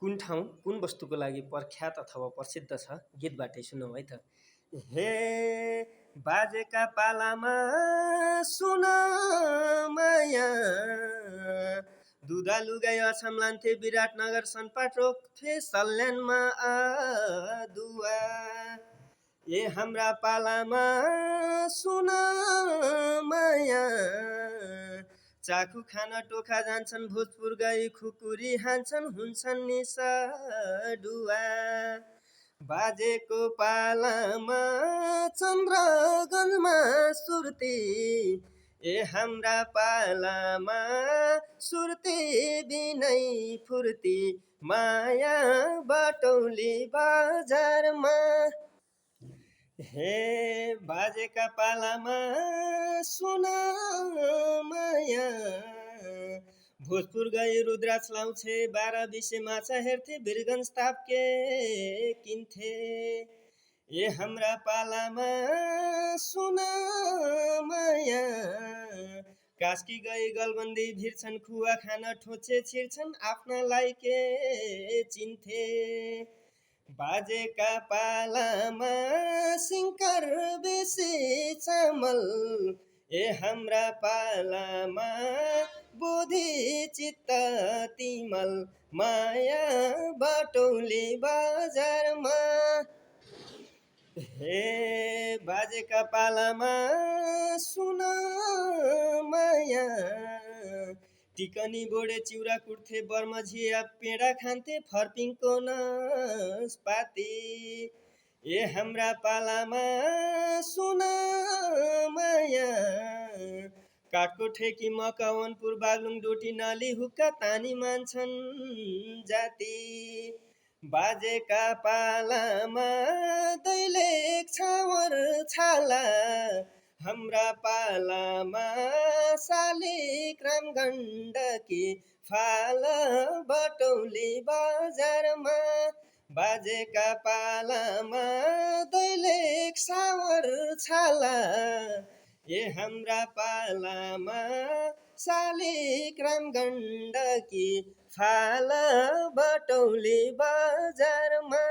कुन ठाउँ कुन वस्तुको लागि प्रख्यात अथवा प्रसिद्ध छ गीतबाटै सुनौँ है त। हे बाजेका पालामा सुन माया, दुधालु गाई अछाम लान्थे विराटनगर सनपाट रोक्थे सल्यानमा आदुवा। ए हाम्रा पालामा सुन माया, चाखु खान टोखा जान्छन् भोजपुर गई खुकुरी हान्छन् हुन्छन् निसा डुवा। बाजेको पालामा चन्द्रगञ्जमा सुर्ती, ए हाम्रा पालामा सुर्ती बिनै फुर्ती माया बटौली बजारमा। हे बाजेका पालामा सुन माया, भोजपुर गई रुद्राक्ष लाउँछे 12-20 माछा हेर्थे वीरगञ्ज तापके किन्थे। ए हाम्रा पालामा सुन माया, कास्की गई गलबन्दी भिर्छन् खुवा खान ठोचे छिर्छन् आफ्नालाई के चिन्थे। बाजेका पालामा सिङ्कर बेसी चामल, ए हाम्रा पालामा बुद्धि चित्त तिमल माया बटौली बजारमा। हे बाजेका पालामा सुन माया, टिकनी बोडे चिउरा कुट्थे बर्मझिया पेडा खान्थे फर्पिङको नसपाती। ए हाम्रा पालामा सुन माया, काठको ठेकी मकवानपुर बागलुङ डोटी नली हुक्का तानी मान्छन् जाति। बाजेका पालामा दैलेख छावर छाला, हाम्रा पालामा शालिग्राम गण्डकी फाल बटौली बजारमा। बाजेका पालामा दैलेख छावर छाला, ए हाम्रा पालामा शालिग्राम गण्डकी फाल बटौली बजारमा।